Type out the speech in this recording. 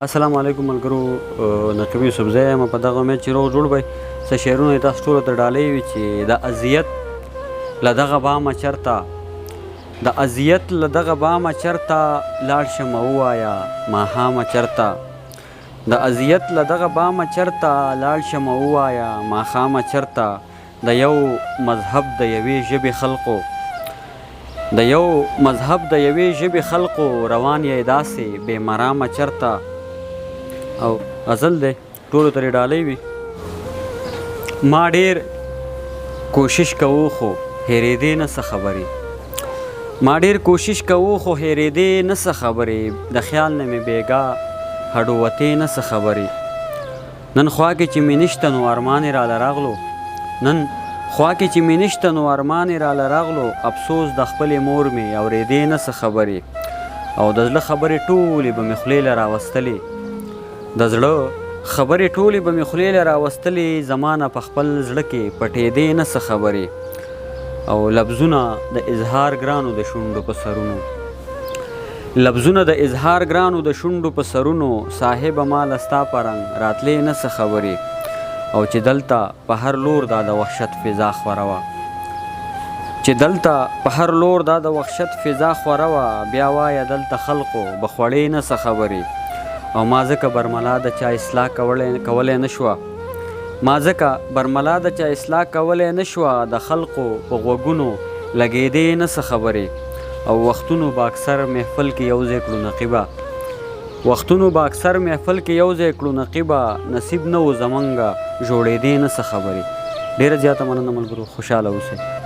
السلام علیکم ملګرو، نقیب یوسف زه یم په دغه امید چې روغ جوړ به څه شعرونه یې تاسو ټولو ته ډالۍ وي چې د اذیت له دغه بامه چرته د اذیت له دغه بامه چرته لاړ شمه ووایه ماښامه چرته د اذیت له دغه بامه چرته لاړ شمه ووایه ماښامه چرته د یو مذهب د یوې ژبې خلقو د یو مذهب د یوې ژبې خلقو روان یې داسې بې مرامه چرته او غزل دی ټولو ته یې ډالۍ وي. ما ډېر کوشش کوو خو هېرېدې نه څه خبرې ما ډېر کوشش کوو خو هېرېدې نه څه خبرې د خیال نه مې بېګا هډووتې نه څه خبرې نن خوا کې چې مې نشته نو ارمان یې راله راغلو نن خوا کې چې مې نشته نو ارمان یې راله راغلو افسوس د خپلې مور مې اورېدې نه څه خبرې او د زړه خبرې ټولې به مې خولې له راوستلې د زړه خبرې ټولې به مې خولې له راوستلې زما نه په خپل زړه کې پټېدې نه څه خبرې او لفظونه د اظهار ګرانو د شونډو په سرونو لفظونه د اظهار ګرانو د شونډو په سرونو صاحبه ما له ستا په رنګ راتلې نه څه خبرې او چې دلته په هر لور دا د وحشت فضا خوره وه چې دلته په هر لور دا د وحشت فضا خوره وه بیا وایه دلته خلقو به خوړې نه څه خبرې او ما ځکه برملا د چا اصلاح کولی نه شوه ما ځکه برملا د چا اصلاح کولی نه شوه د خلقو په غوږونو لګېدې نه څه خبرې او وختونو به اکثر محفل کې یو ځای کړو نقیبه وختونو به اکثر محفل کې یو ځای کړو نقیبه نصیب نه و زمونږ جوړېدې نه څه خبرې. ډېره زیاته مننه ملګرو، خوشحاله اوسئ.